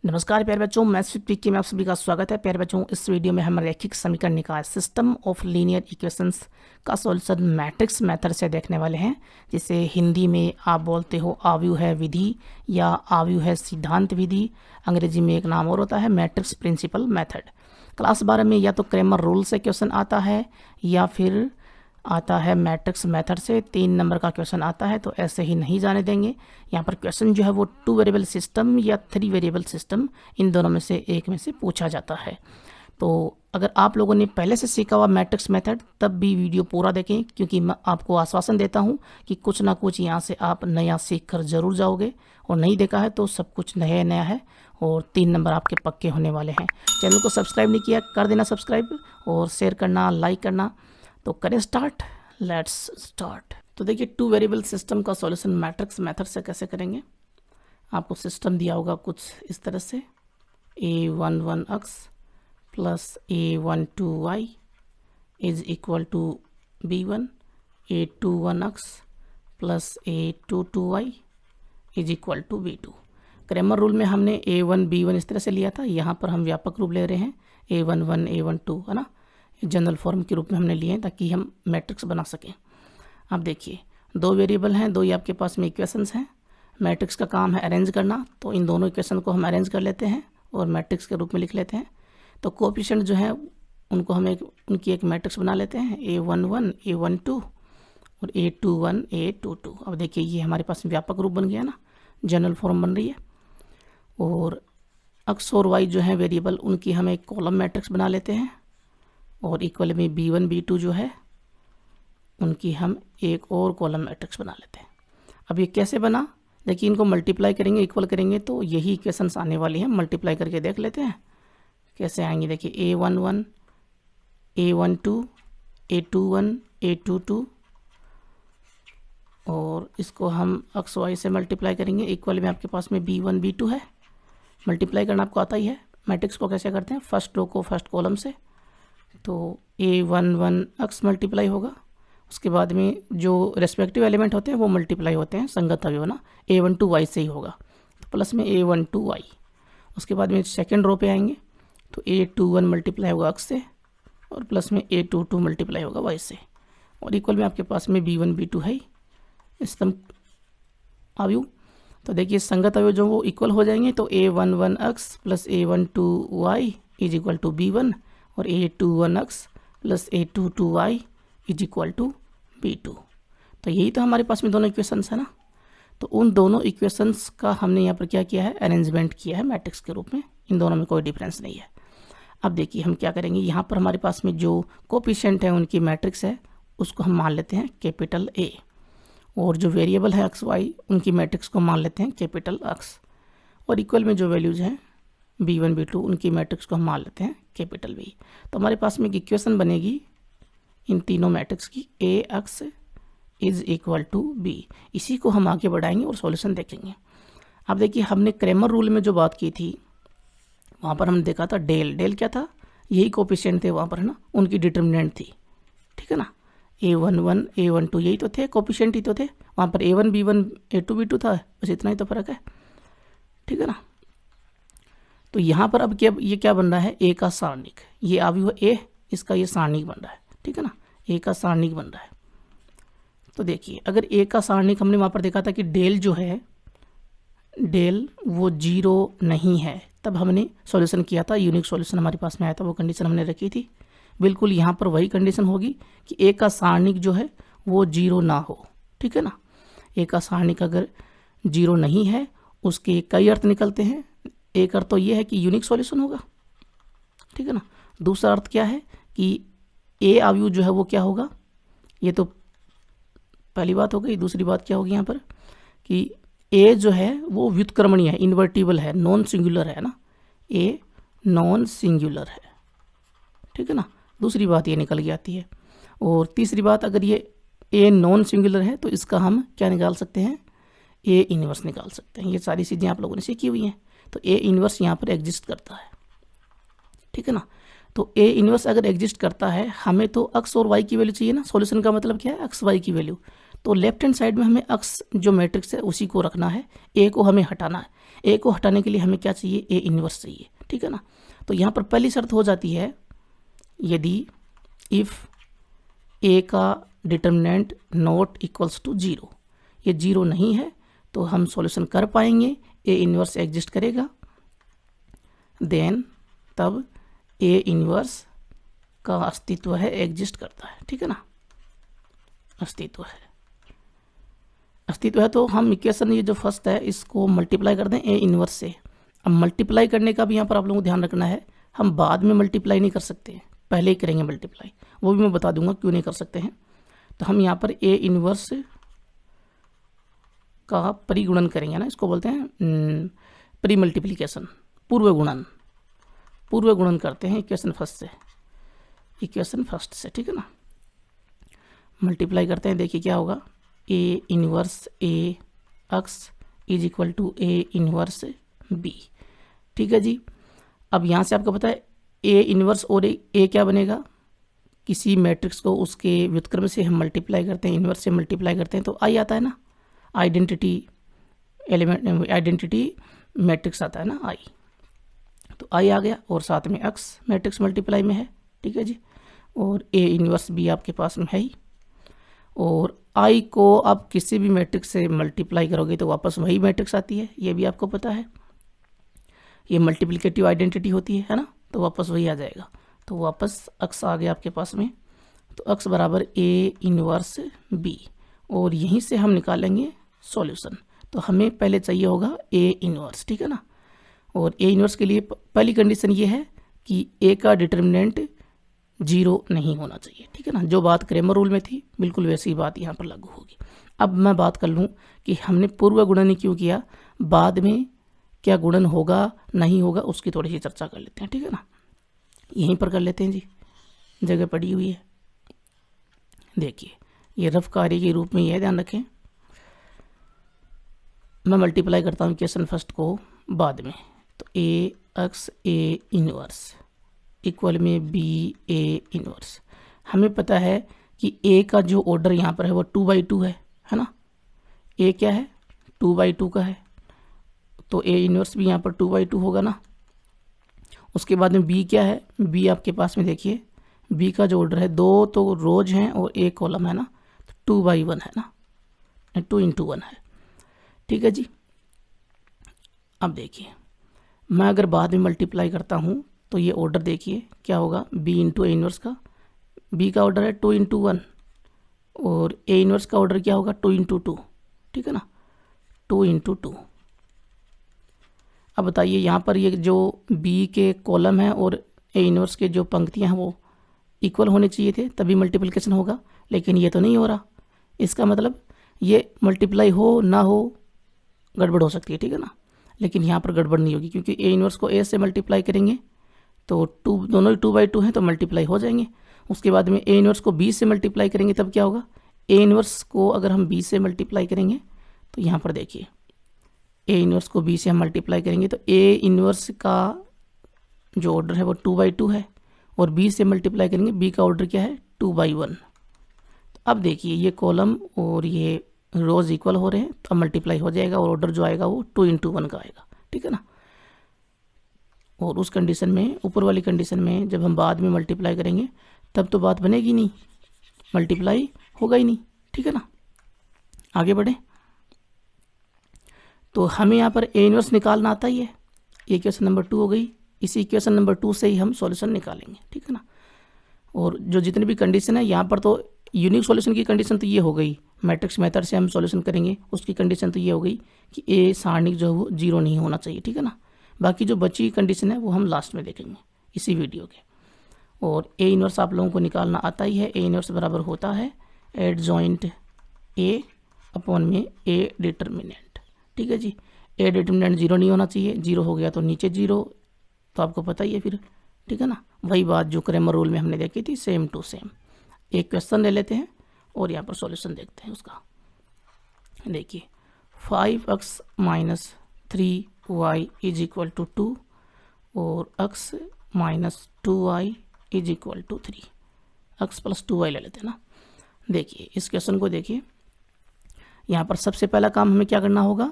नमस्कार प्यारे बच्चों, मैथ्स विद पीके में आप सभी का स्वागत है। प्यारे बच्चों, इस वीडियो में हम रैखिक समीकरण निकाय सिस्टम ऑफ लीनियर इक्वेशंस का सॉल्यूशन मैट्रिक्स मेथड से देखने वाले हैं, जिसे हिंदी में आप बोलते हो आव्यूह विधि या आव्यूह सिद्धांत विधि। अंग्रेजी में एक नाम और होता है मैट्रिक्स प्रिंसिपल मेथड। क्लास 12 में या तो क्रैमर रूल से क्वेश्चन आता है या फिर आता है मैट्रिक्स मेथड से 3 नंबर का क्वेश्चन आता है, तो ऐसे ही नहीं जाने देंगे। यहाँ पर क्वेश्चन जो है वो 2 वेरिएबल सिस्टम या 3 वेरिएबल सिस्टम, इन दोनों में से एक में से पूछा जाता है। तो अगर आप लोगों ने पहले से सीखा हुआ मैट्रिक्स मेथड, तब भी वीडियो पूरा देखें, क्योंकि मैं आपको आश्वासन देता हूँ कि कुछ ना कुछ यहाँ से आप नया सीख कर ज़रूर जाओगे। और नहीं देखा है तो सब कुछ नया नया है और 3 नंबर आपके पक्के होने वाले हैं। चैनल को सब्सक्राइब नहीं किया, कर देना सब्सक्राइब, और शेयर करना, लाइक करना। तो करें स्टार्ट, लेट्स स्टार्ट। तो देखिए, 2 वेरिएबल सिस्टम का सॉल्यूशन मैट्रिक्स मेथड से कैसे करेंगे। आपको सिस्टम दिया होगा कुछ इस तरह से, a11x plus a12y is equal to b1, a21x plus a22y is equal to b2। Cramer rule में हमने a1 b1 इस तरह से लिया था, यहाँ पर हम व्यापक रूप ले रहे हैं a11 a12, है ना, जनरल फॉर्म के रूप में हमने लिए हैं ताकि हम मैट्रिक्स बना सकें। अब देखिए, 2 वेरिएबल हैं, 2 ही आपके पास में इक्वेशंस हैं। मैट्रिक्स का काम है अरेंज करना, तो इन दोनों इक्वेशन को हम अरेंज कर लेते हैं और मैट्रिक्स के रूप में लिख लेते हैं। तो कोएफिशिएंट जो है उनको हम उनकी एक मैट्रिक्स बना लेते हैं, a11 a12 और a21 a22। अब देखिए, ये हमारे पास व्यापक रूप बन गया ना, जनरल फॉर्म बन रही है। और x और y जो है वेरिएबल, उनकी हम एक कॉलम मैट्रिक्स बना लेते हैं, और इक्वल में b1 b2 जो है उनकी हम एक और कॉलम मैट्रिक्स बना लेते हैं। अब ये कैसे बना, देखिए, इनको मल्टीप्लाई करेंगे, इक्वल करेंगे तो यही इक्वेशंस आने वाली हैं। मल्टीप्लाई करके देख लेते हैं कैसे आएंगे। देखिए, a11 a12 a21 a22, और इसको हम x y से मल्टीप्लाई करेंगे। इक्वल में आपके पास में b1 b2 है। मल्टीप्लाई करना आपको आता ही है। मैट्रिक्स को कैसे करते हैं, फर्स्ट रो को फर्स्ट कॉलम से, तो a11x मल्टीप्लाई होगा, उसके बाद में जो रेस्पेक्टिव एलिमेंट होते हैं वो मल्टीप्लाई होते हैं, संगत अवयव ना, a12y से ही होगा, तो प्लस में a12y। उसके बाद में सेकंड रो पे आएंगे तो a21 मल्टीप्लाई होगा x से, और प्लस में a22 मल्टीप्लाई होगा y से, और इक्वल में आपके पास में b1 b2 है स्तंभ अवयव। तो देखिए, संगत अवयव जो वो इक्वल हो जाएंगे, तो a11x plus a12y is equal to b1, और a21x plus a22y is equal to b2। तो यही तो हमारे पास में दोनों इक्वेशंस है ना। तो उन दोनों इक्वेशंस का हमने यहाँ पर क्या किया है, अरेंजमेंट किया है मैट्रिक्स के रूप में। इन दोनों में कोई डिफरेंस नहीं है। अब देखिए, हम क्या करेंगे, यहाँ पर हमारे पास में जो कोएफिशिएंट है उनकी मैट्रिक्स है, उसको हम मान लेते हैं कैपिटल A, और जो वेरिएबल है x y उनकी मैट्रिक्स को मान लेते हैं कैपिटल X, और इक्वल में जो वैल्यूज हैं b1 b2 उनकी मैट्रिक्स को हम मान लेते हैं कैपिटल B। तो हमारे पास में एक इक्वेशन बनेगी इन तीनों मैट्रिक्स की, ax is equal to b। इसी को हम आगे बढ़ाएंगे और सॉल्यूशन देखेंगे। अब देखिए, हमने क्रैमर रूल में जो बात की थी, वहाँ पर हमने देखा था डेल क्या था, यही कोएफिशिएंट थे वहाँ पर, है ना, उनकी डिटर्मिनेंट थी, ठीक है ना। a11 a12 यही तो थे, कोएफिशिएंट ही तो थे वहाँ पर, a1 b1 a2 b2 था, बस इतना ही तो फर्क है, ठीक है ना। तो यहाँ पर अब ये क्या बन रहा है, a का सारणिक, ये अवयव a, इसका ये सारणिक बन रहा है, ठीक है ना, a का सारणिक बन रहा है। तो देखिए, अगर a का सारणिक हमने वहाँ पर देखा था कि डेल जो है, डेल वो 0 नहीं है, तब हमने सॉल्यूशन किया था, यूनिक सॉल्यूशन हमारे पास में आया था, वो कंडीशन हमने रखी थी। बिल्कुल यहाँ पर वही कंडीशन होगी कि a का सारणिक जो है वो 0 ना हो, ठीक है ना। a का सारणिक अगर 0 नहीं है, उसके कई अर्थ निकलते हैं। एक अर्थ तो ये है कि यूनिक सॉल्यूशन होगा, ठीक है ना। दूसरा अर्थ क्या है कि a अवयव जो है वो क्या होगा, ये तो पहली बात हो गई। दूसरी बात क्या होगी यहाँ पर कि a जो है वो व्युत्क्रमणीय है, इन्वर्टिबल है, नॉन सिंगुलर है ना, a नॉन सिंगुलर है, ठीक है ना। दूसरी बात ये निकल के आती है। और तीसरी बात, अगर ये a नॉन सिंगुलर है तो इसका हम क्या निकाल सकते हैं, a इन्वर्स निकाल सकते हैं। ये सारी चीज़ें आप लोगों ने सीखी हुई हैं। तो a इन्वर्स यहाँ पर एग्जिस्ट करता है, ठीक है ना। तो a इन्वर्स अगर एग्जिस्ट करता है, हमें तो x और y की वैल्यू चाहिए ना। सॉल्यूशन का मतलब क्या है, x y की वैल्यू। तो लेफ्ट हैंड साइड में हमें अक्स जो मैट्रिक्स है उसी को रखना है, ए को हमें हटाना है। ए को हटाने के लिए हमें क्या चाहिए, ए इन्वर्स चाहिए, ठीक है ना। तो यहाँ पर पहली शर्त हो जाती है, यदि इफ़ ए का डिटर्मिनेंट नॉट इक्वल्स टू 0, ये 0 नहीं है तो हम सॉल्यूशन कर पाएंगे, ए इन्वर्स एग्जिस्ट करेगा, देन तब ए इन्वर्स का अस्तित्व है, एग्जिस्ट करता है, ठीक है ना, अस्तित्व है। अस्तित्व है तो हम इक्वेशन ये जो फर्स्ट है इसको मल्टीप्लाई कर दें ए इन्वर्स से। अब मल्टीप्लाई करने का भी यहाँ पर आप लोगों को ध्यान रखना है, हम बाद में मल्टीप्लाई नहीं कर सकते, पहले ही करेंगे मल्टीप्लाई, वो भी मैं बता दूंगा क्यों नहीं कर सकते हैं। तो हम यहाँ पर ए इन्वर्स का परिगुणन करेंगे ना, इसको बोलते हैं प्री मल्टीप्लिकेशन, पूर्व गुणन करते हैं इक्वेशन फर्स्ट से, ठीक है ना। मल्टीप्लाई करते हैं, देखिए क्या होगा, A inverse A x is equal to A inverse B, ठीक है जी। अब यहाँ से आपको पता है ए इन्वर्स और ए क्या बनेगा, किसी मैट्रिक्स को उसके व्युत्क्रम से हम मल्टीप्लाई करते हैं, इन्वर्स से मल्टीप्लाई करते हैं तो आई आता है ना, आइडेंटिटी एलिमेंट, आइडेंटिटी मैट्रिक्स आता है ना आई, तो आई आ गया और साथ में एक्स मैट्रिक्स मल्टीप्लाई में है, ठीक है जी। और ए इन्वर्स भी आपके पास में है ही, और आई को आप किसी भी मैट्रिक्स से मल्टीप्लाई करोगे तो वापस वही मैट्रिक्स आती है, ये भी आपको पता है, ये मल्टीप्लिकेटिव आइडेंटिटी होती है ना, तो वापस वही आ जाएगा। तो वापस एक्स आ गया आपके पास में, तो एक्स बराबर ए इन्वर्स बी, और यहीं से हम निकालेंगे सॉल्यूशन। तो हमें पहले चाहिए होगा ए इन्वर्स, ठीक है ना। और ए इन्वर्स के लिए पहली कंडीशन ये है कि ए का डिटर्मिनेंट 0 नहीं होना चाहिए, ठीक है ना। जो बात क्रेमर रूल में थी बिल्कुल वैसी ही बात यहाँ पर लागू होगी। अब मैं बात कर लूँ कि हमने पूर्व गुणन क्यों किया, बाद में क्या गुणन होगा नहीं होगा उसकी थोड़ी सी चर्चा कर लेते हैं, ठीक है ना। यहीं पर कर लेते हैं जी, जगह पड़ी हुई है। देखिए ये रफ कार्य के रूप में यह ध्यान रखें, मैं मल्टीप्लाई करता हूँ इक्वेशन फर्स्ट को बाद में, तो A x A inverse equal में बी ए इन्वर्स। हमें पता है कि ए का जो ऑर्डर यहाँ पर है वो 2/2 है ना, ए क्या है 2/2 का है, तो ए इन्वर्स भी यहाँ पर 2/2 होगा ना। उसके बाद में बी क्या है, बी आपके पास में देखिए, बी का जो ऑर्डर है 2 तो रोज हैं और 1 कॉलम है ना, तो 2/1 है ना, 2 × 1 है, ठीक है जी। अब देखिए मैं अगर बाद में मल्टीप्लाई करता हूँ तो ये ऑर्डर देखिए क्या होगा, बी इंटू ए इन्वर्स का, बी का ऑर्डर है 2 × 1 और ए इन्वर्स का ऑर्डर क्या होगा 2 × 2, ठीक है ना, 2 × 2। अब बताइए यहाँ पर ये जो बी के कॉलम है और ए इन्वर्स के जो पंक्तियाँ हैं वो इक्वल होने चाहिए थे, तभी मल्टीप्लिकेशन होगा, लेकिन ये तो नहीं हो रहा। इसका मतलब ये मल्टीप्लाई हो ना हो गड़बड़ हो सकती है, ठीक है ना, लेकिन यहाँ पर गड़बड़ नहीं होगी क्योंकि ए इन्वर्स को ए से मल्टीप्लाई करेंगे तो दोनों ही 2/2 हैं तो मल्टीप्लाई हो जाएंगे। उसके बाद में ए इन्वर्स को बी से मल्टीप्लाई करेंगे तब क्या होगा, ए इन्वर्स को अगर हम बी से मल्टीप्लाई करेंगे तो यहाँ पर देखिए ए इन्वर्स को बी से हम मल्टीप्लाई करेंगे तो ए इन्वर्स का जो ऑर्डर है वो 2/2 है और बी से मल्टीप्लाई करेंगे, बी का ऑर्डर क्या है 2/1। तो अब देखिए ये कॉलम और ये रोज इक्वल हो रहे हैं तो अब मल्टीप्लाई हो जाएगा और ऑर्डर जो आएगा वो 2 × 1 का आएगा, ठीक है ना। और उस कंडीशन में, ऊपर वाली कंडीशन में जब हम बाद में मल्टीप्लाई करेंगे तब तो बात बनेगी नहीं, मल्टीप्लाई होगा ही नहीं, ठीक है ना। आगे बढ़े तो हमें यहाँ पर ए इन्वर्स निकालना आता ही है, इक्वेशन नंबर 2 हो गई, इसी इक्वेशन नंबर 2 से ही हम सॉल्यूशन निकालेंगे, ठीक है ना। और जो जितनी भी कंडीशन है यहाँ पर तो यूनिक सॉल्यूशन की कंडीशन तो ये हो गई, मैट्रिक्स मेथड से हम सॉल्यूशन करेंगे उसकी कंडीशन तो ये हो गई कि ए सारणिक जो है वो 0 नहीं होना चाहिए, ठीक है ना। बाकी जो बची कंडीशन है वो हम लास्ट में देखेंगे इसी वीडियो के। और ए इन्वर्स आप लोगों को निकालना आता ही है, ए इन्वर्स बराबर होता है एडजॉइंट ए अपॉन में ए डिटर्मिनेंट, ठीक है जी। ए डिटर्मिनेंट 0 नहीं होना चाहिए, 0 हो गया तो नीचे 0, तो आपको पता ही है फिर, ठीक है ना। वही बात जो क्रेमर रूल में हमने देखी थी, सेम टू सेम। एक क्वेश्चन ले लेते हैं और यहाँ पर सॉल्यूशन देखते हैं उसका। देखिए 5x - 3y = 2 और x - 2y = 3, x + 2y ले लेते हैं ना। देखिए इस क्वेश्चन को देखिए, यहाँ पर सबसे पहला काम हमें क्या करना होगा,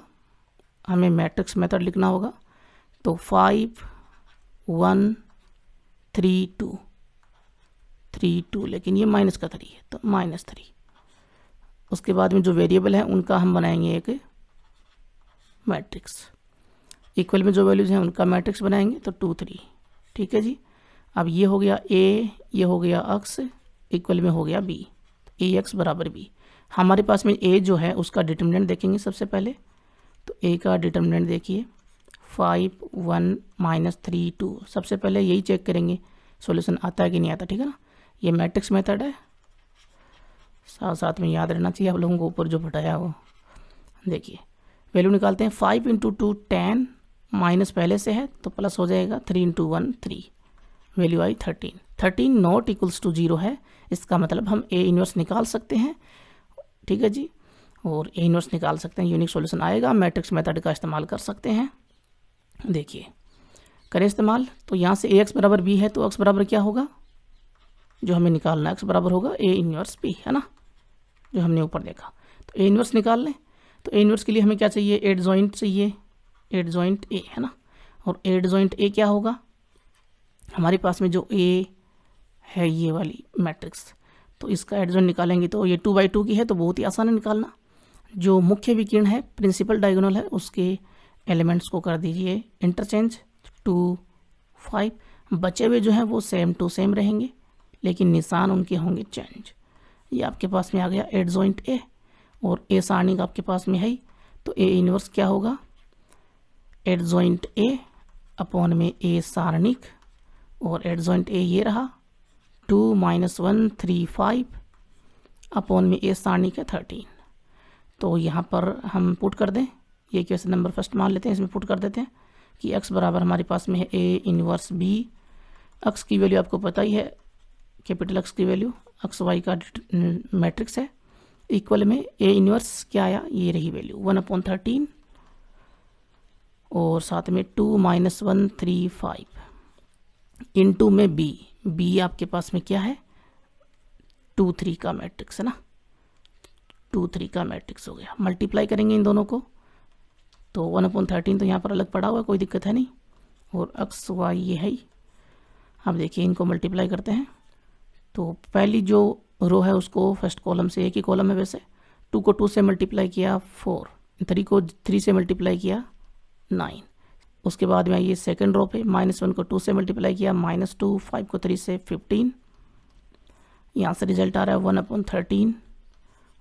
हमें मैट्रिक्स मेथड लिखना होगा। तो 5 1 3 2 3 2, लेकिन ये माइनस का 3 है तो -3। उसके बाद में जो वेरिएबल है उनका हम बनाएंगे एक मैट्रिक्स, इक्वल में जो वैल्यूज हैं उनका मैट्रिक्स बनाएंगे तो 2 3। ठीक है जी। अब ये हो गया a, ये हो गया x, इक्वल में हो गया b, ax बराबर b। हमारे पास में a जो है उसका डिटर्मिनेंट देखेंगे सबसे पहले। तो a का डिटर्मिनेंट देखिए 5 1 -3 2। सबसे पहले यही चेक करेंगे सॉल्यूशन आता है कि नहीं आता। ठीक है ना, ये मैट्रिक्स मेथड है, साथ साथ में याद रहना चाहिए आप लोगों को ऊपर जो बताया वो। देखिए वैल्यू निकालते हैं। 5 × 2 10, माइनस पहले से है तो प्लस हो जाएगा। 3 × 1 3, वैल्यू आई 13। 13 नॉट इक्वल्स टू 0 है, इसका मतलब हम ए इन्वर्स निकाल सकते हैं। ठीक है जी, और ए इन्वर्स निकाल सकते हैं, यूनिक सॉल्यूशन आएगा। मैट्रिक्स मेथड का इस्तेमाल कर सकते हैं। देखिए करें इस्तेमाल। तो यहाँ से ax बराबर b है तो x बराबर क्या होगा, जो हमें निकालना है x बराबर होगा a इन्वर्स b, है ना, जो हमने ऊपर देखा। तो a इन्वर्स निकाल लें। तो a इन्वर्स के लिए हमें क्या चाहिए, एडजॉइंट चाहिए, एडजॉइंट a, है ना। और एडजॉइंट a क्या होगा, हमारे पास में जो a है ये वाली मैट्रिक्स, तो इसका एडजॉइंट निकालेंगे तो ये 2/2 की है तो बहुत ही आसान है निकालना। जो मुख्य विकीर्ण है, प्रिंसिपल डायगोनल है, उसके एलिमेंट्स को कर दीजिए इंटरचेंज 2 5। बचे हुए जो हैं वो सेम टू सेम रहेंगे, लेकिन निशान उनके होंगे चेंज। ये आपके पास में आ गया एडजॉइंट ए, और ए सारणी का आपके पास में है ही, तो ए इन्वर्स क्या होगा, एडजॉइंट ए अपॉन में ए सारणिक, और एडजॉइंट ए ये रहा 2 -1 3 5 अपॉन में ए सारणिक है 13। तो यहाँ पर हम पुट कर दें, ये क्वेश्चन नंबर फर्स्ट मान लेते हैं, इसमें पुट कर देते हैं कि x बराबर हमारे पास में है ए इन्वर्स b। x की वैल्यू आपको पता ही है, कैपिटल X की वैल्यू x y का मैट्रिक्स है, इक्वल में ए इन्वर्स क्या आया, ये रही वैल्यू 1/13, और साथ में 2 -1 3 5 इनटू में b आपके पास में क्या है 2 3 का मैट्रिक्स, है ना, 2 3 का मैट्रिक्स हो गया। मल्टीप्लाई करेंगे इन दोनों को तो 1/13 तो यहाँ पर अलग पड़ा हुआ है, कोई दिक्कत है नहीं, और x y ये है ही। अब देखिए इनको मल्टीप्लाई करते हैं। तो पहली जो रो है उसको फर्स्ट कॉलम से, एक ही कॉलम है वैसे, 2 को 2 से मल्टीप्लाई किया 4, 3 को 3 से मल्टीप्लाई किया 9। उसके बाद में ये सेकंड रो पे -1 को 2 से मल्टीप्लाई किया -2, 5 को 3 से 15। यहाँ से रिजल्ट आ रहा है 1/13,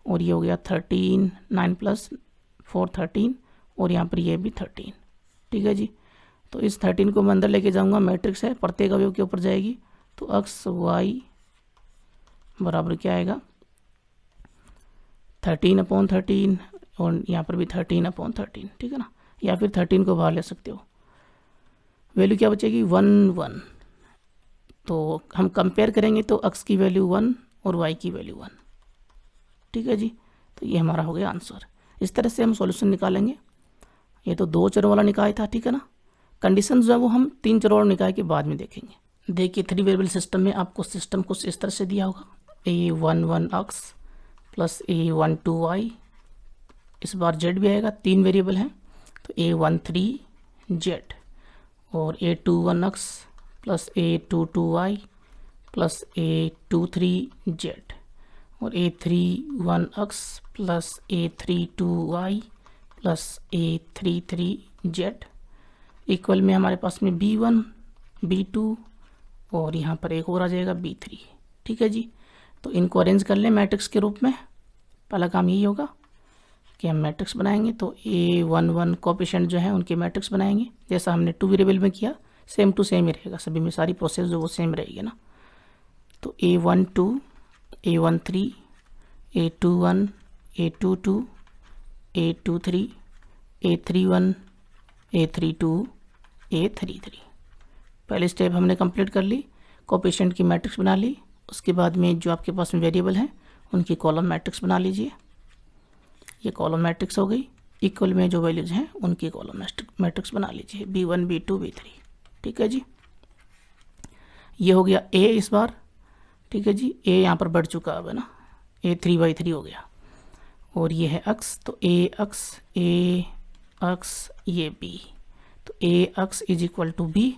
और ये हो गया 13, 9 + 4 13, और यहाँ पर ये भी 13। ठीक है जी। तो इस 13 को मैं अंदर लेके जाऊँगा, मैट्रिक्स है, प्रत्येक अवयव के ऊपर जाएगी, तो x y बराबर क्या आएगा 13/13, और यहाँ पर भी 13/13। ठीक है ना, या फिर 13 को बाहर ले सकते हो, वैल्यू क्या बचेगी 1 1। तो हम कंपेयर करेंगे तो x की वैल्यू 1 और y की वैल्यू 1। ठीक है जी, तो ये हमारा हो गया आंसर। इस तरह से हम सॉल्यूशन निकालेंगे। ये तो 2 चरों वाला निकाय था, ठीक है ना। कंडीशन जो है वो हम 3 चरों वाला निकाय के बाद में देखेंगे। देखिए 3 वेरिएबल सिस्टम में आपको सिस्टम कुछ इस तरह से दिया होगा, a11x प्लस a12y, इस बार z भी आएगा, 3 वेरिएबल हैं तो a13z, और a21x plus a22y plus a23z, और a31x plus a32y plus a33z, equal में हमारे पास में b1 b2, और यहाँ पर एक और आ जाएगा b3। ठीक है जी। तो इनको अरेंज कर लें मैट्रिक्स के रूप में। पहला काम यही होगा कि हम मैट्रिक्स बनाएंगे, तो a11 कोएफिशिएंट जो है उनके मैट्रिक्स बनाएंगे, जैसा हमने 2 वेरिएबल में किया, सेम टू सेम ही रहेगा, सभी में सारी प्रोसेस जो वो सेम रहेगी ना। तो a12 a13 a21 a22 a23 a31 a32 a33। पहले स्टेप हमने कंप्लीट कर ली, कोएफिशिएंट की मैट्रिक्स बना ली। उसके बाद में जो आपके पास में वेरिएबल हैं उनकी कॉलम मैट्रिक्स बना लीजिए, ये कॉलम मैट्रिक्स हो गई। इक्वल में जो वैल्यूज हैं उनकी कॉलम मैट्रिक्स बना लीजिए, b1 b2 b3। ठीक है जी, ये हो गया a इस बार। ठीक है जी, a यहाँ पर बढ़ चुका है ना, a3/3 हो गया, और ये है अक्स, तो ए अक्स ये बी, तो ए अक्स इज इक्वल टू बी।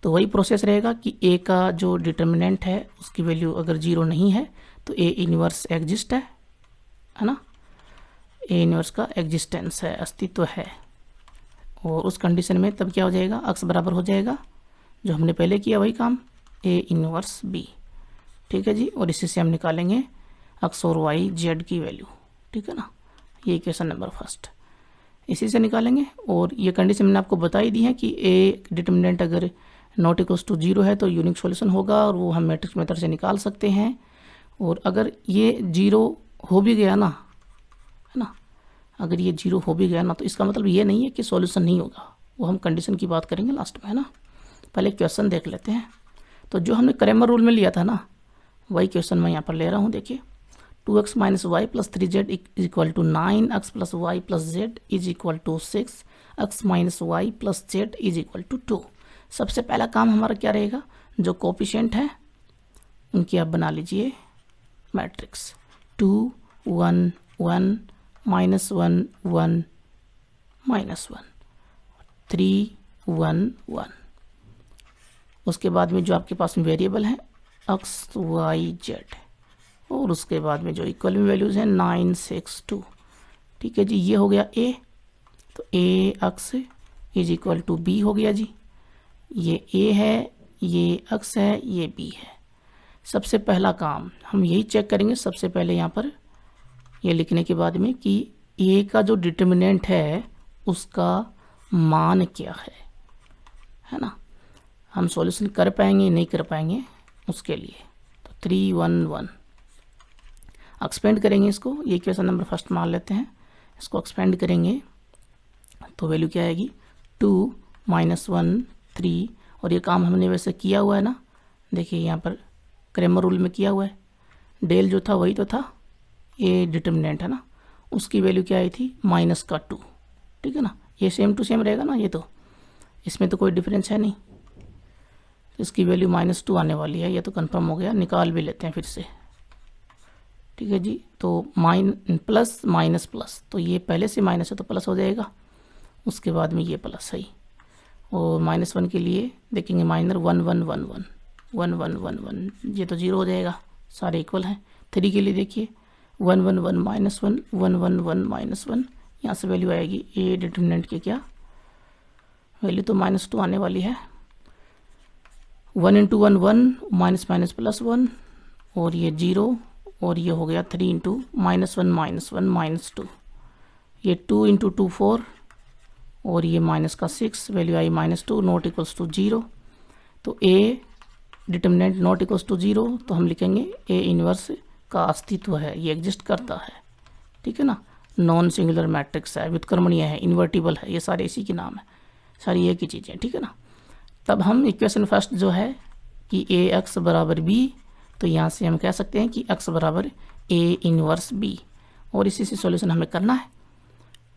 तो वही प्रोसेस रहेगा कि ए का जो डिटर्मिनेंट है उसकी वैल्यू अगर 0 नहीं है तो ए इन्वर्स एग्जिस्ट है ना, ए इन्वर्स का एग्जिस्टेंस है, अस्तित्व है। और उस कंडीशन में तब क्या हो जाएगा, अक्स बराबर हो जाएगा जो हमने पहले किया वही काम, ए इन्वर्स बी। ठीक है जी, और इसी से हम निकालेंगे अक्स और वाई जेड की वैल्यू। ठीक है ना, ये इक्वेशन नंबर फर्स्ट इसी से निकालेंगे। और ये कंडीशन मैंने आपको बता ही दी है कि ए डिटर्मिनेंट अगर नॉट इक्वल्स टू 0 है तो यूनिक सॉल्यूशन होगा और वो हम मैट्रिक्स मेथड से निकाल सकते हैं। और अगर ये 0 हो भी गया ना, है ना, अगर ये 0 हो भी गया ना तो इसका मतलब ये नहीं है कि सॉल्यूशन नहीं होगा, वो हम कंडीशन की बात करेंगे लास्ट में, है ना। पहले क्वेश्चन देख लेते हैं। तो जो हमने क्रैमर रूल में लिया था ना वही क्वेश्चन मैं यहाँ पर ले रहा हूँ। देखिए 2x minus Y plus 3z is equal to 9x plus Y plus Z is equal to 6x minus Y plus Z is equal to 2। सबसे पहला काम हमारा क्या रहेगा, जो कोफिशिएंट है उनकी आप बना लीजिए मैट्रिक्स 2 1 1 -1 1 -1 3 1 1। उसके बाद में जो आपके पास में वेरिएबल है एक्स वाई जेड, और उसके बाद में जो इक्वल में वैल्यूज़ हैं 9 6 2। ठीक है जी, ये हो गया ए, तो A x is equal to B हो गया जी। ये ए है, ये एक्स है, ये बी है। सबसे पहला काम हम यही चेक करेंगे सबसे पहले यहाँ पर ये लिखने के बाद में कि ए का जो डिटर्मिनेंट है उसका मान क्या है ना। हम सॉल्यूशन कर पाएंगे नहीं कर पाएंगे उसके लिए तो 3 1 1 एक्सपेंड करेंगे इसको, ये क्वेश्चन नंबर फर्स्ट मान लेते हैं, इसको एक्सपेंड करेंगे तो वैल्यू क्या आएगी 2 -1 3। और ये काम हमने वैसे किया हुआ है ना, देखिए यहाँ पर क्रैमर रूल में किया हुआ है। डेल जो था वही तो था, ये डिटर्मिनेंट है ना, उसकी वैल्यू क्या आई थी -2। ठीक है ना, ये सेम टू सेम रहेगा ना, ये तो इसमें तो कोई डिफरेंस है नहीं, इसकी वैल्यू -2 आने वाली है, ये तो कंफर्म हो गया। निकाल भी लेते हैं फिर से। ठीक है जी, तो प्लस माइनस प्लस, तो ये पहले से माइनस है तो प्लस हो जाएगा, उसके बाद में ये प्लस है। और -1 के लिए देखेंगे -1 1 1 1 1 1 1 1, ये तो 0 हो जाएगा, सारे इक्वल हैं। 3 के लिए देखिए 1 1 1 -1 1 1 1 -1, यहाँ से वैल्यू आएगी ए डिटर्मिनेंट की क्या वैल्यू, तो -2 आने वाली है। 1 × 1 1 माइनस माइनस प्लस 1, और ये 0, और ये हो गया 3 × -1 -2, ये 2 × 2 4, और ये माइनस का 6, वैल्यू आई -2 नॉट इक्वल्स टू 0। तो A determinant not equals to 0, तो हम लिखेंगे ए इन्वर्स का अस्तित्व है, ये एग्जिस्ट करता है। ठीक है ना, नॉन सिंगुलर मैट्रिक्स है, व्युत्क्रमणीय है, इन्वर्टिबल है, ये सारे इसी के नाम है, सारी एक ही चीज़ें। ठीक है ना, तब हम इक्वेशन फर्स्ट जो है कि ए एक्स बराबर बी, तो यहाँ से हम कह सकते हैं कि एक्स बराबर ए इन्वर्स बी, और इसी से सॉल्यूशन हमें करना है।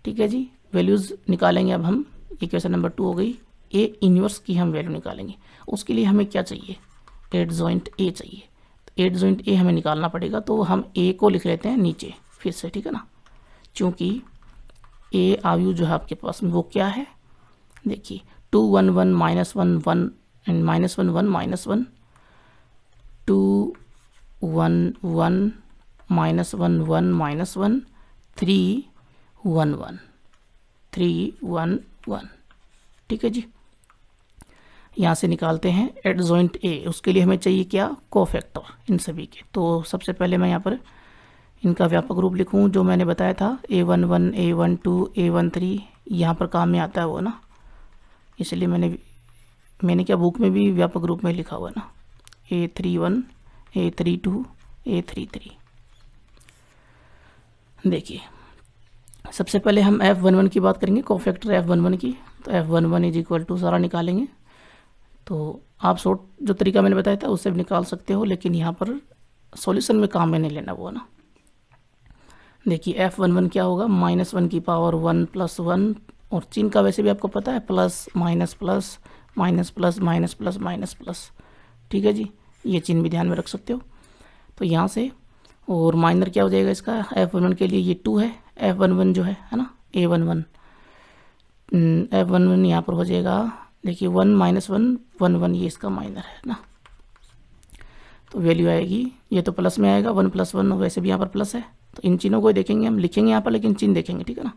ठीक है जी, वैल्यूज़ निकालेंगे अब हम, इक्वेशन नंबर 2 हो गई, ए इन्वर्स की हम वैल्यू निकालेंगे। उसके लिए हमें क्या चाहिए, एडजॉइंट ए चाहिए, तो एडजॉइंट ए हमें निकालना पड़ेगा, तो हम ए को लिख लेते हैं नीचे फिर से। ठीक है ना, क्योंकि ए आयु जो है आपके पास में वो क्या है, देखिए 2 1 1 -1 1 एंड -1 1 -1, 2 1 1 -1 1 -1, 3 1 1 3 1 1। ठीक है जी, यहाँ से निकालते हैं एडजॉइंट ए। उसके लिए हमें चाहिए क्या, कोफैक्टर इन सभी के। तो सबसे पहले मैं यहाँ पर इनका व्यापक रूप लिखूँ जो मैंने बताया था, A11 A12 A13, यहाँ पर काम में आता है वो ना, इसलिए मैंने क्या बुक में भी व्यापक रूप में लिखा हुआ है ना, A31 A32 A33। देखिए सबसे पहले हम F11 की बात करेंगे, कोफैक्टर F11 की। तो F11 इज इक्वल टू सारा निकालेंगे, तो आप शॉर्ट जो तरीका मैंने बताया था उससे भी निकाल सकते हो, लेकिन यहाँ पर सॉल्यूशन में काम में नहीं लेना वो ना। देखिए F11 क्या होगा, -1 की पावर 1 + 1, और चिन्ह का वैसे भी आपको पता है, plus minus plus minus plus minus plus minus plus. ठीक है जी, ये चिन्ह भी ध्यान में रख सकते हो। तो यहाँ से और माइनर क्या हो जाएगा इसका, F11 के लिए ये 2 है, F11 जो है ना, A11 F11 यहाँ पर हो जाएगा, देखिए 1 -1 1 1, ये इसका माइनर है ना। तो वैल्यू आएगी, ये तो प्लस में आएगा 1 + 1, वैसे भी यहाँ पर प्लस है, तो इन चिन्हों को देखेंगे हम, लिखेंगे यहाँ पर लेकिन चिन्ह देखेंगे, ठीक है ना।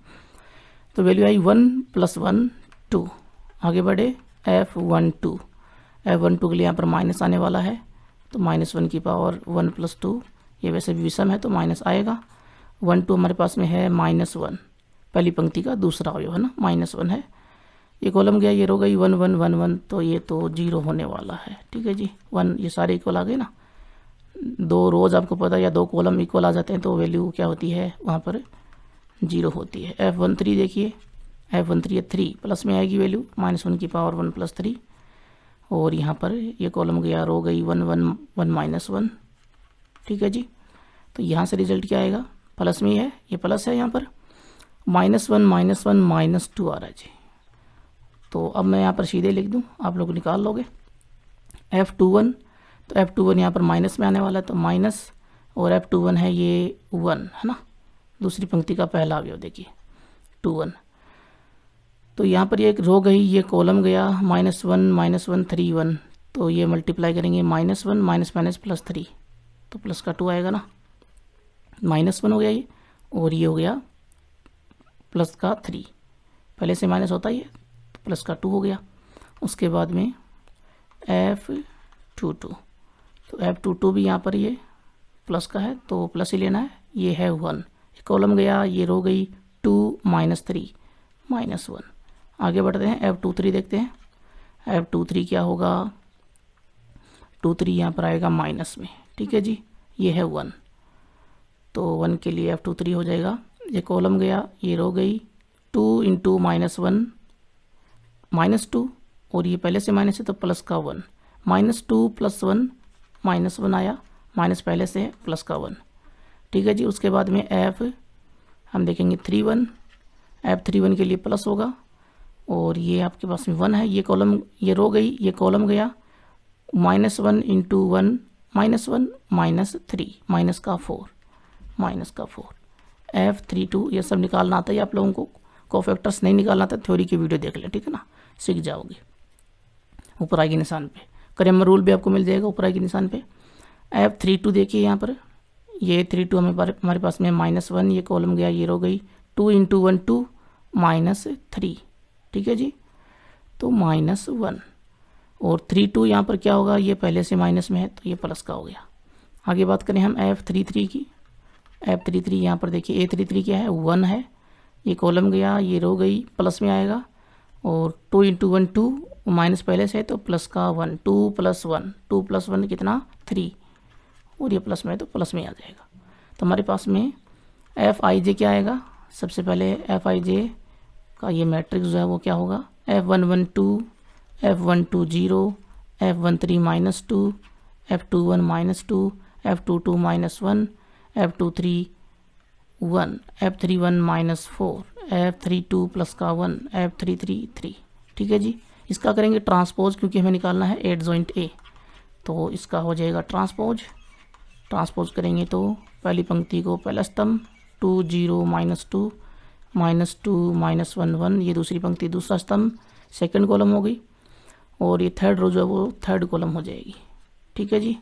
तो वैल्यू आई 1 + 1 2। आगे बढ़े F12 के लिए यहाँ पर माइनस आने वाला है, तो -1 की पावर 1 + 2, ये वैसे भी विषम है तो माइनस आएगा। 1 2 हमारे पास में है -1, पहली पंक्ति का दूसरा अवयव है ना, -1 है। ये कॉलम गया, ये रो गई 1 1 1 1, तो ये तो 0 होने वाला है, ठीक है जी। 1 ये सारे इक्वल आ गए ना, 2 रोज आपको पता है या 2 कॉलम इक्वल आ जाते हैं तो वैल्यू क्या होती है वहाँ पर 0 होती है। F13 देखिए, F13 3 प्लस में आएगी वैल्यू, -1 की पावर 1 + 3, और यहाँ पर ये कॉलम गया, रो गई 1 1 1 -1, ठीक है जी। तो यहाँ से रिजल्ट क्या आएगा, प्लस में ही है, ये प्लस है, यहाँ पर -1 -2 आ रहा है जी। तो अब मैं यहाँ पर सीधे लिख दूँ, आप लोग निकाल लोगे। F21, तो F21 यहाँ पर माइनस में आने वाला है, तो माइनस, और F21 है ये 1 है ना, दूसरी पंक्ति का पहला अवयव देखिए 21। तो यहाँ पर ये रो गई, ये कॉलम गया -1 -1 3 1, तो ये मल्टीप्लाई करेंगे -1 +3, तो प्लस का 2 आएगा ना, -1 हो गया ये, और ये हो गया प्लस का 3, पहले से माइनस होता ही है, तो प्लस का 2 हो गया। उसके बाद में F22, तो F22 भी यहाँ पर ये प्लस का है तो प्लस ही लेना है, ये है 1, कॉलम गया, ये रो गई 2 -3 -1। आगे बढ़ते हैं, F23 देखते हैं। F23 क्या होगा, 23 यहाँ पर आएगा माइनस में, ठीक है जी, ये है 1, तो 1 के लिए F23 हो जाएगा। ये कॉलम गया, ये रो गई 2 × -1 -2, और ये पहले से माइनस है तो प्लस का 1, -2 + 1 -1 आया, माइनस पहले से है, प्लस का 1, ठीक है जी। उसके बाद में हम देखेंगे 31, F31 के लिए प्लस होगा, और ये आपके पास में 1 है, ये कॉलम, ये रो गई, ये कॉलम गया -1 × 1 -1 -3, माइनस का 4 F32, ये सब निकालना आता है आप लोगों को, कोफैक्टर्स नहीं निकालना आता, थ्योरी की वीडियो देख लें, ठीक है ना, सीख जाओगे। ऊपर आएगी निशान पे, क्रैमर रूल भी आपको मिल जाएगा ऊपर आएगी निशान पे। F32 देखिए यहाँ पर, ये 32 हमारे पास में -1, ये कॉलम गया, ये रो गई 2 × 1 2 -3, ठीक है जी, तो -1, और 32 यहाँ पर क्या होगा, ये पहले से माइनस में है तो ये प्लस का हो गया। आगे बात करें हम F33 की, F33 यहाँ पर देखिए, A33 क्या है, 1 है, ये कॉलम गया, ये रो गई, प्लस में आएगा, और 2 × 1 2, माइनस पहले से है तो प्लस का 1, 2 + 1 कितना 3, और ये प्लस में है तो प्लस में आ जाएगा। तो हमारे पास में Fij क्या आएगा, सबसे पहले Fij का ये मैट्रिक्स जो है वो क्या होगा, F11 2, F12 0, F13 -2, F21 -2, F22 -1, F23 1, F31 -4, F32 plus का 1, F33 3, ठीक है जी। इसका करेंगे ट्रांसपोज, क्योंकि हमें निकालना है एडजॉइंट A, तो इसका हो जाएगा ट्रांसपोज करेंगे तो पहली पंक्ति को पहला स्तंभ 2 0 -2 -2 -1 1, ये दूसरी पंक्ति दूसरा स्तंभ सेकंड कॉलम हो गई, और ये थर्ड रो जो है वो थर्ड कॉलम हो जाएगी, ठीक है जी।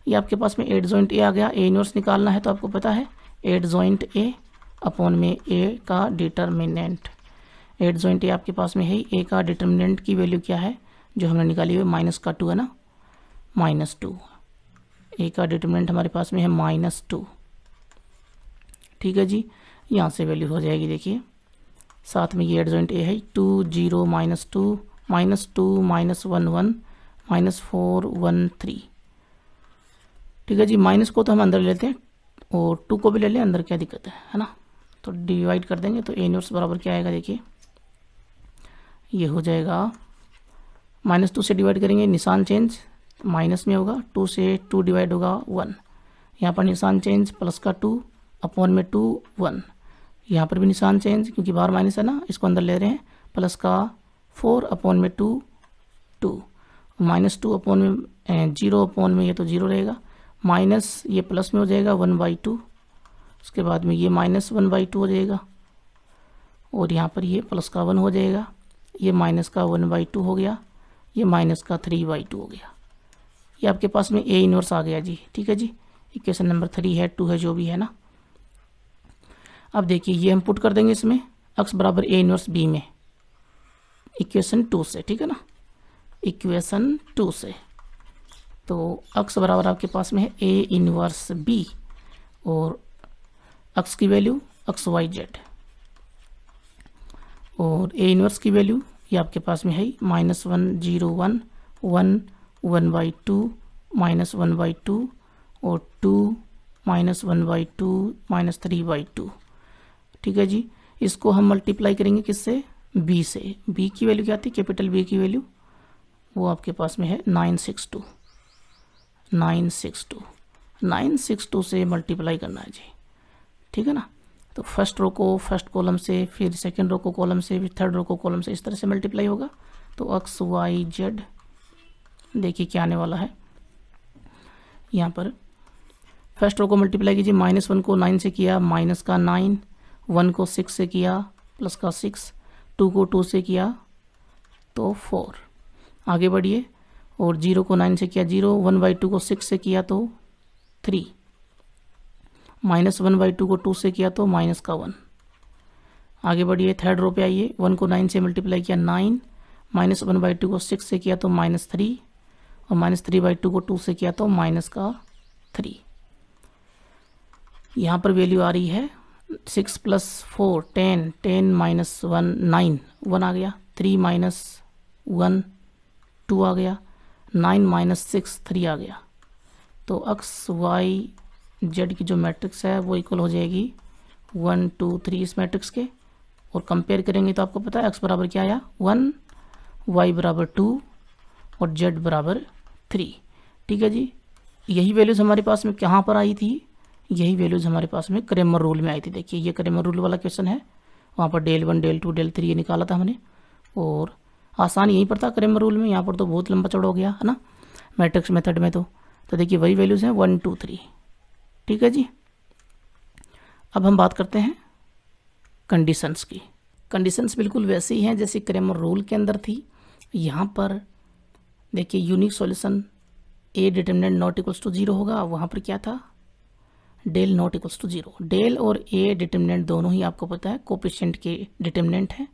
ये आपके पास में एडजॉइंट A आ गया। A इनवर्स निकालना है तो आपको पता है एडजॉइंट A अपॉन में A का डिटर्मिनेंट, एडजॉइंट A आपके पास में है, A का डिटर्मिनेंट की वैल्यू क्या है जो हमने निकाली हुई, -2 है ना, -2, A का डिटर्मिनेंट हमारे पास में है -2, ठीक है जी। यहाँ से वैल्यू हो जाएगी, देखिए साथ में ये एडजॉइंट A है 2 0 -2 -2 -1 1 -4 1 3, ठीक है जी। माइनस को तो हम अंदर लेते हैं और 2 को भी ले लें अंदर, क्या दिक्कत है ना। तो डिवाइड कर देंगे तो A इनवर्स बराबर क्या आएगा, देखिए ये हो जाएगा, -2 से डिवाइड करेंगे, निशान चेंज माइनस में होगा, 2 से 2 डिवाइड होगा 1, यहाँ पर निशान चेंज प्लस का 2 अपॉन में 2 1, यहाँ पर भी निशान चेंज क्योंकि बाहर माइनस है ना, इसको अंदर ले रहे हैं, प्लस का 4 अपॉन में 2 -2 अपॉन में 0 अपॉन में ये तो 0 रहेगा, माइनस ये प्लस में हो जाएगा 1/2, उसके बाद में ये माइनस 1/2 हो जाएगा, और यहाँ पर ये प्लस का 1 हो जाएगा, ये माइनस का 1/2 हो गया, ये माइनस का 3/2 हो गया। ये आपके पास में ए इनवर्स आ गया जी। ठीक है जी, इक्वेशन नंबर 3 है, 2 है, जो भी है ना। अब देखिए ये हम पुट कर देंगे इसमें x बराबर ए इनवर्स बी में इक्वेशन 2 से। ठीक है ना, इक्वेशन 2 से तो x बराबर आपके पास में है ए इनवर्स बी और x की वैल्यू XYZ और ए इनवर्स की वैल्यू ये आपके पास में है -1 0 1 1 1/2 -1/2 और 2 -1/2 -3/2। ठीक है जी, इसको हम मल्टीप्लाई करेंगे किससे, b से। b की वैल्यू क्या आती है, कैपिटल B की वैल्यू वो आपके पास में है 962 962 से मल्टीप्लाई करना है जी। ठीक है ना, तो फर्स्ट रो को फर्स्ट कॉलम से, फिर सेकंड रो को कॉलम से, फिर थर्ड रो को कॉलम से, इस तरह से मल्टीप्लाई होगा। तो XYZ देखिए क्या आने वाला है। यहाँ पर फर्स्ट रो को मल्टीप्लाई कीजिए, -1 को 9 से किया, माइनस का 9, 1 को 6 से किया, प्लस का 6, 2 को 2 से किया तो 4। आगे बढ़िए, और 0 को 9 से किया 0, 1/2 को 6 से किया तो 3, -1/2 को 2 से किया तो माइनस का 1। आगे बढ़िए, थर्ड रो पे आइए, 1 को 9 से मल्टीप्लाई किया 9, -1/2 को 6 से किया तो -3, और -3/2 को 2 से किया तो माइनस का 3। यहाँ पर वैल्यू आ रही है 6 + 4 10, 10 - 1 9, 1 आ गया, 3 - 1 2 आ गया, 9 - 6 3 आ गया। तो XYZ की जो मैट्रिक्स है वो इक्वल हो जाएगी 1 2 3 इस मैट्रिक्स के। और कंपेयर करेंगे तो आपको पता है x बराबर क्या आया 1, y बराबर 2 और z बराबर 3। ठीक है जी, यही वैल्यूज़ हमारे पास में कहाँ पर आई थी, यही वैल्यूज़ हमारे पास में क्रेमर रूल में आई थी। देखिए ये क्रेमर रूल वाला क्वेश्चन है, वहाँ पर del 1 del 2 del 3 ये निकाला था हमने, और आसान यहीं पर था क्रेमर रूल में। यहाँ पर तो बहुत लंबा चौड़ा हो गया है ना मैट्रिक्स मेथड में। तो देखिए वही वैल्यूज़ हैं 1 2 3। ठीक है जी, अब हम बात करते हैं कंडीशंस की। कंडीशंस बिल्कुल वैसी ही हैं जैसे क्रेमर रूल के अंदर थी। यहाँ पर देखिए unique solution A determinant not equals to 0 होगा, वहाँ पर क्या था del not equals to 0। Del और ए डिटरमिनेंट दोनों ही आपको पता है कोफिशिएंट के डिटरमिनेंट हैं,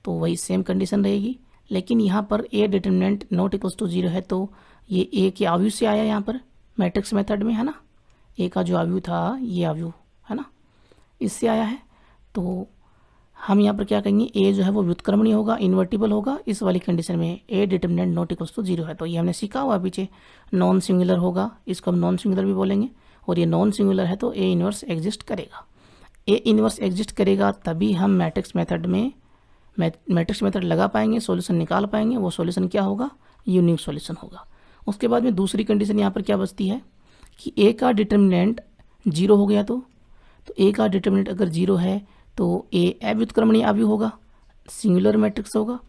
तो वही सेम कंडीशन रहेगी। लेकिन यहाँ पर ए डिटरमिनेंट नॉट इक्वल्स टू 0 है तो ये ए के आव्यू से आया यहाँ पर मैट्रिक्स मेथड में, है ना। ए का जो आव्यू था ये आव्यू है ना, इससे आया है। तो हम यहाँ पर क्या कहेंगे, ए जो है वो व्युत्क्रमणीय होगा, इन्वर्टिबल होगा इस वाली कंडीशन में ए डिटरमिनेंट नॉट इक्वल्स टू 0 है। तो ये हमने सीखा हुआ पीछे, नॉन सिंगुलर होगा, इसको हम नॉन सिंगुलर भी बोलेंगे, और ये नॉन सिंगुलर है तो ए इनवर्स एग्जिस्ट करेगा। ए इनवर्स एग्जिस्ट करेगा तभी हम मैट्रिक्स मेथड में मैट्रिक्स मेथड लगा पाएंगे, सॉल्यूशन निकाल पाएंगे। वो सॉल्यूशन क्या होगा, यूनिक सॉल्यूशन होगा। उसके बाद में दूसरी कंडीशन यहाँ पर क्या बचती है कि ए का डिटरमिनेंट 0 हो गया, तो ए का डिटरमिनेंट अगर 0 है तो ए अव्युत्क्रमणीय आव्यूह होगा, सिंगुलर मैट्रिक्स होगा,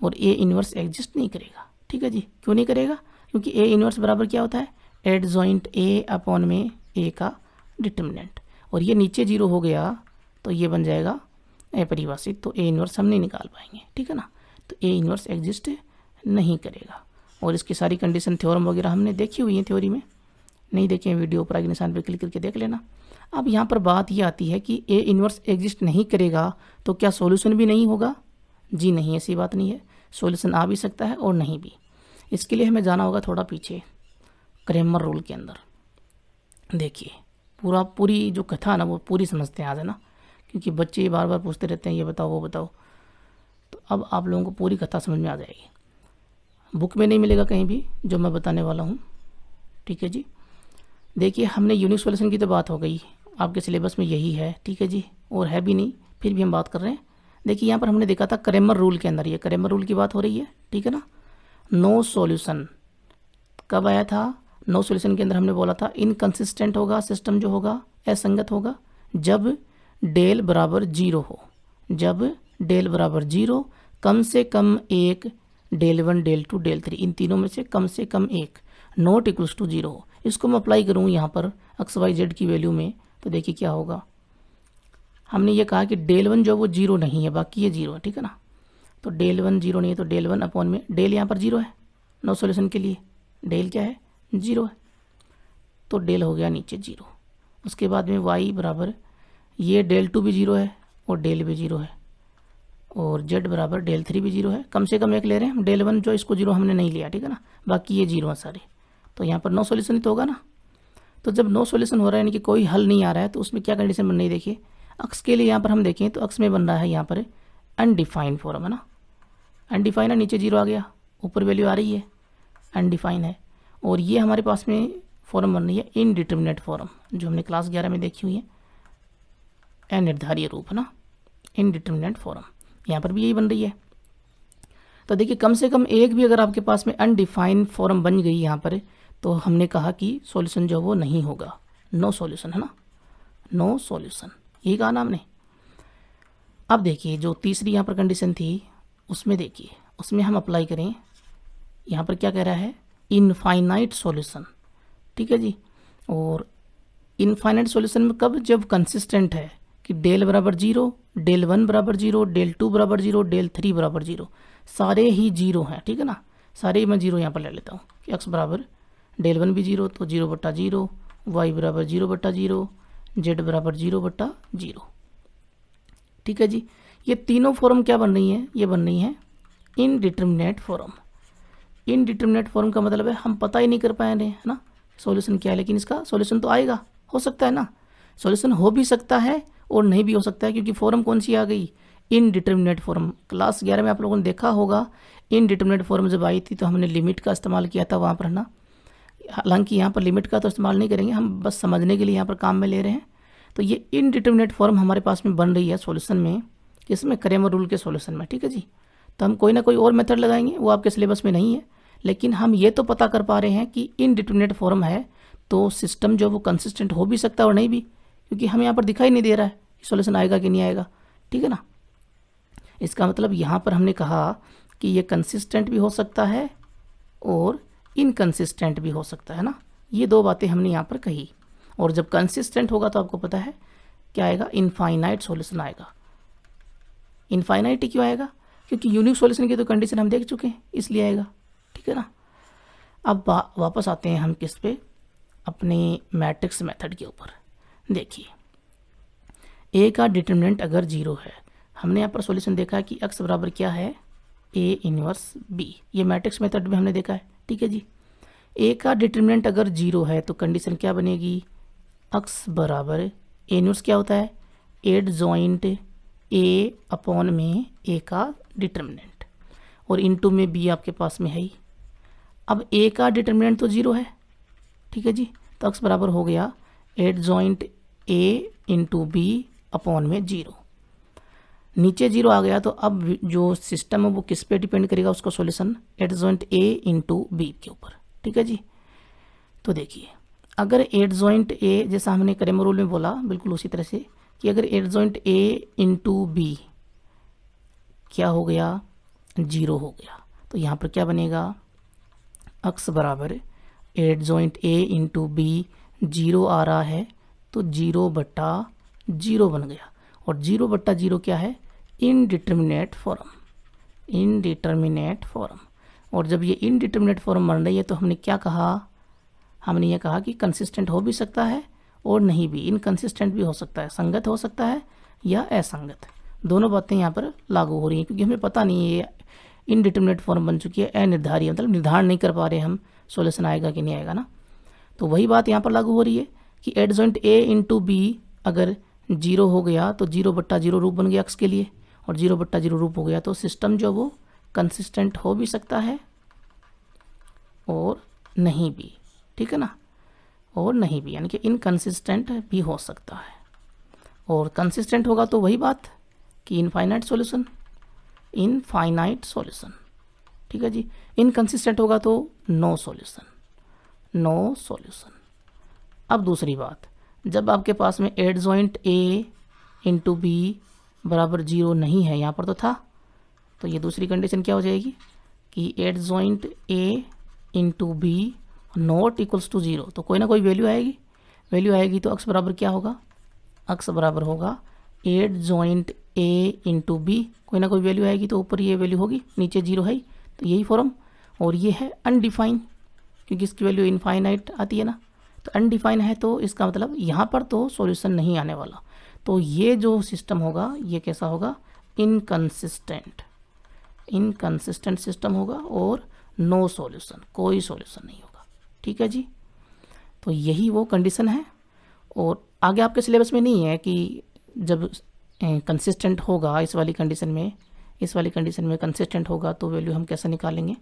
और ए इनवर्स एग्जिस्ट नहीं करेगा। ठीक है जी, क्यों नहीं करेगा, क्योंकि ए इनवर्स बराबर क्या होता है एडजॉइंट ए अपॉन में ए का डिटरमिनेंट, और ये नीचे 0 हो गया तो ये बन जाएगा अपरिभाषित, तो ए इनवर्स हम नहीं निकाल पाएंगे। ठीक है ना, तो ए इनवर्स एग्जिस्ट नहीं करेगा। और इसकी सारी कंडीशन थ्योरम वगैरह हमने देखी हुई है, थ्योरी में नहीं देखे वीडियो ऊपर के निशान पर क्लिक करके देख लेना। अब यहाँ पर बात ये आती है कि ए इनवर्स एग्जिस्ट नहीं करेगा तो क्या सॉल्यूशन भी नहीं होगा, जी नहीं, ऐसी बात नहीं है, सॉल्यूशन आ भी सकता है और नहीं भी। इसके लिए हमें जाना होगा थोड़ा पीछे क्रेमर रूल के अंदर। देखिए पूरी जो कथा ना वो पूरी समझते हैं आज, है ना, क्योंकि बच्चे बार बार पूछते रहते हैं ये बताओ वो बताओ, तो अब आप लोगों को पूरी कथा समझ में आ जाएगी। बुक में नहीं मिलेगा कहीं भी जो मैं बताने वाला हूँ। ठीक है जी, देखिए हमने यूनिक सॉल्यूशन की तो बात हो गई, आपके सिलेबस में यही है। ठीक है जी, और है भी नहीं फिर भी हम बात कर रहे हैं। देखिए यहाँ पर हमने देखा था क्रेमर रूल के अंदर, ये क्रेमर रूल की बात हो रही है। ठीक है ना, नो सॉल्यूशन कब आया था, नो सॉल्यूशन के अंदर हमने बोला था इनकंसिस्टेंट होगा सिस्टम, जो होगा असंगत होगा जब डेल बराबर 0 हो, जब डेल बराबर 0 कम से कम एक डेल 1 डेल 2 डेल 3, इन तीनों में से कम एक नॉट इक्वल्स टू 0 हो। इसको मैं अप्लाई करूँ यहाँ पर एक्स वाई जेड की वैल्यू में, तो देखिए क्या होगा। हमने ये कहा कि डेल 1 जो वो 0 नहीं है, बाकी ये 0 है, ठीक है ना। तो डेल 1 0 नहीं है, तो डेल 1 अपॉन में डेल यहाँ पर 0 है, नो सॉल्यूशन के लिए डेल क्या है 0 है, तो डेल हो गया नीचे 0। उसके बाद में y बराबर ये डेल 2 भी 0 है और डेल भी 0 है, और z बराबर डेल 3 भी 0 है। कम से कम एक ले रहे हैं, डेल 1 जो इसको 0 हमने नहीं लिया, ठीक है ना, बाकी ये 0 है सारे। तो यहाँ पर नो सॉल्यूशन ही तो होगा ना। तो जब नो सॉल्यूशन हो रहा है यानी कि कोई हल नहीं आ रहा है, तो उसमें क्या कंडीशन बन रही है देखिए। अक्स के लिए यहाँ पर हम देखें तो अक्स में बन रहा है यहाँ पर अनडिफाइंड फॉर्म है ना, अनडिफाइन है, नीचे 0 आ गया, ऊपर वैल्यू आ रही है, अनडिफाइन है। और ये हमारे पास में फॉर्म बन रही है इनडिटर्मिनेट फॉर्म, जो हमने क्लास 11 में देखी हुई है, अनिर्धारीय रूप है ना, इनडिटर्मिनेट फॉर्म, यहाँ पर भी यही बन रही है। तो देखिए कम से कम एक भी अगर आपके पास में अनडिफाइंड फॉर्म बन गई यहाँ पर, तो हमने कहा कि सॉल्यूशन जो वो नहीं होगा, नो सॉल्यूशन है ना, नो सॉल्यूशन, यही कहा ना हमने। अब देखिए जो तीसरी यहाँ पर कंडीशन थी, उसमें देखिए, उसमें हम अप्लाई करें, यहाँ पर क्या कह रहा है इनफाइनाइट सॉल्यूशन, ठीक है जी। और इनफाइनाइट सॉल्यूशन में कब, जब कंसिस्टेंट है कि डेल बराबर 0, डेल 1 बराबर 0, डेल 2 बराबर 0, डेल 3 बराबर 0, सारे ही 0 हैं, ठीक है ना, सारे ही मैं 0 यहाँ पर ले लेता हूँ कि x बराबर डेल 1 भी 0 तो 0/0, y बराबर 0/0, z बराबर 0/0, ठीक है जी। ये तीनों फॉर्म क्या बन रही हैं, ये बन रही हैं इनडिटर्मिनेट फॉर्म। इनडिटर्मिनेट फॉर्म का मतलब है हम पता ही नहीं कर पाए हैं ना सॉल्यूशन क्या है, लेकिन इसका सॉल्यूशन तो आएगा, हो सकता है ना, सॉल्यूशन हो भी सकता है और नहीं भी हो सकता है, क्योंकि फॉर्म कौन सी आ गई, इनडिटर्मिनेट फॉर्म। क्लास 11 में आप लोगों ने देखा होगा इनडिटर्मिनेट फॉर्म जब आई थी तो हमने लिमिट का इस्तेमाल किया था वहाँ पर ना। हालांकि यहाँ पर लिमिट का तो इस्तेमाल नहीं करेंगे, हम बस समझने के लिए यहाँ पर काम में ले रहे हैं। तो ये इनडिटर्मिनेट फॉर्म हमारे पास में बन रही है सॉल्यूशन में, किसमें, क्रेमर रूल के सॉल्यूशन में, ठीक है जी। तो हम कोई ना कोई और मेथड लगाएंगे, वो आपके सिलेबस में नहीं है, लेकिन हम ये तो पता कर पा रहे हैं कि इनडिटर्मिनेट फॉर्म है तो सिस्टम जो वो कंसिस्टेंट हो भी सकता है और नहीं भी, क्योंकि हमें यहाँ पर दिखाई नहीं दे रहा है सॉल्यूशन आएगा कि नहीं आएगा, ठीक है ना। इसका मतलब यहाँ पर हमने कहा कि ये कंसिस्टेंट भी हो सकता है और इनकंसिस्टेंट भी हो सकता है ना, ये दो बातें हमने यहाँ पर कही। और जब कंसिस्टेंट होगा तो आपको पता है क्या आएगा, इनफाइनाइट सॉल्यूशन आएगा। इनफाइनाइट क्यों आएगा, क्योंकि यूनिक सॉल्यूशन की तो कंडीशन हम देख चुके हैं, इसलिए आएगा, ठीक है ना। अब वापस आते हैं हम किस पे, अपने मैट्रिक्स मेथड के ऊपर। देखिए ए का डिटर्मिनेंट अगर 0 है, हमने यहाँ पर सॉल्यूशन देखा है कि x बराबर क्या है, ए इनवर्स बी, ये मैट्रिक्स मेथड में हमने देखा है, ठीक है जी। ए का डिटर्मिनेंट अगर 0 है तो कंडीशन क्या बनेगी, x बराबर ए इनवर्स क्या होता है, एडजॉइंट ए अपॉन में ए का डिटर्मिनेंट, और इनटू में बी आपके पास में है ही। अब ए का डिटर्मिनेंट तो 0 है, ठीक है जी, तो x बराबर हो गया adjoint A into B upon में 0, नीचे 0 आ गया। तो अब जो सिस्टम है वो किस पे डिपेंड करेगा, उसका solution adjoint A into B के ऊपर, ठीक है जी। तो देखिए अगर एडजॉइंट ए, जैसा हमने क्रेमर रूल में बोला बिल्कुल उसी तरह से, कि अगर एडजॉइंट ए इंटू बी क्या हो गया, 0 हो गया, तो यहाँ पर क्या बनेगा, x बराबर एडजॉइंट ए इंटू बी, 0 आ रहा है तो 0/0 बन गया, और 0/0 क्या है, इनडिटर्मिनेट फॉर्म, इनडिटर्मिनेट फॉर्म। और जब ये इनडिटर्मिनेट फॉर्म बन रही है तो हमने क्या कहा, हमने ये कहा कि कंसिस्टेंट हो भी सकता है और नहीं भी, इनकंसिस्टेंट भी हो सकता है, संगत हो सकता है या असंगत, दोनों बातें यहाँ पर लागू हो रही हैं, क्योंकि हमें पता नहीं है ये इनडिटर्मिनेट फॉर्म बन चुकी है, अनिर्धारित, मतलब निर्धारण नहीं कर पा रहे हम सॉल्यूशन आएगा कि नहीं आएगा ना। तो वही बात यहाँ पर लागू हो रही है कि एडजॉइंट ए इंटू बी अगर 0 हो गया तो 0/0 रूप बन गया x के लिए, और 0/0 रूप हो गया तो सिस्टम जो वो कंसिस्टेंट हो भी सकता है और नहीं भी, ठीक है ना, और नहीं भी, यानी कि इनकंसिस्टेंट भी हो सकता है। और कंसिस्टेंट होगा तो वही बात कि इनफाइनाइट सॉल्यूशन, इनफाइनाइट सॉल्यूशन, ठीक है जी। इनकंसिस्टेंट होगा तो नो सॉल्यूशन, नो सॉल्यूशन। अब दूसरी बात, जब आपके पास में एडजॉइंट ए इंटू बी बराबर 0 नहीं है, यहाँ पर तो था, तो ये दूसरी कंडीशन क्या हो जाएगी कि adjoint A into B not equals to 0, तो कोई ना कोई वैल्यू आएगी तो अक्स बराबर क्या होगा, अक्स बराबर होगा एडजॉइंट ए इंटू बी, कोई ना कोई वैल्यू आएगी तो ऊपर ये वैल्यू होगी, नीचे 0 है, तो यही फॉर्म। और ये है अनडिफाइन, क्योंकि इसकी वैल्यू इनफाइनाइट आती है ना, तो अनडिफाइन है तो इसका मतलब यहाँ पर तो सॉल्यूशन नहीं आने वाला। तो ये जो सिस्टम होगा ये कैसा होगा, इनकंसिस्टेंट सिस्टम होगा और नो सॉल्यूशन, कोई सॉल्यूशन नहीं होगा। ठीक है जी, तो यही वो कंडीशन है। और आगे आपके सिलेबस में नहीं है कि जब कंसिस्टेंट होगा इस वाली कंडीशन में कंसिस्टेंट होगा तो वैल्यू हम कैसे निकालेंगे,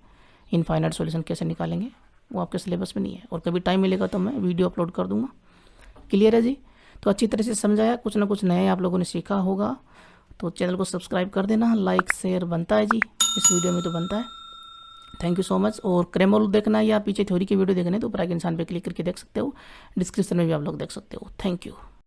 इनफाइनाइट सॉल्यूशन कैसे निकालेंगे, वो आपके सिलेबस में नहीं है। और कभी टाइम मिलेगा तो मैं वीडियो अपलोड कर दूंगा। क्लियर है जी, तो अच्छी तरह से समझाया, कुछ ना कुछ नया आप लोगों ने सीखा होगा। तो चैनल को सब्सक्राइब कर देना, लाइक शेयर बनता है जी, इस वीडियो में तो बनता है। Thank you so much. और क्रैमर देखना या पीछे थ्योरी की वीडियो देखना है तो ऊपर आइकन निशान पे क्लिक करके देख सकते हो, डिस्क्रिप्शन में भी आप लोग देख सकते हो। Thank you.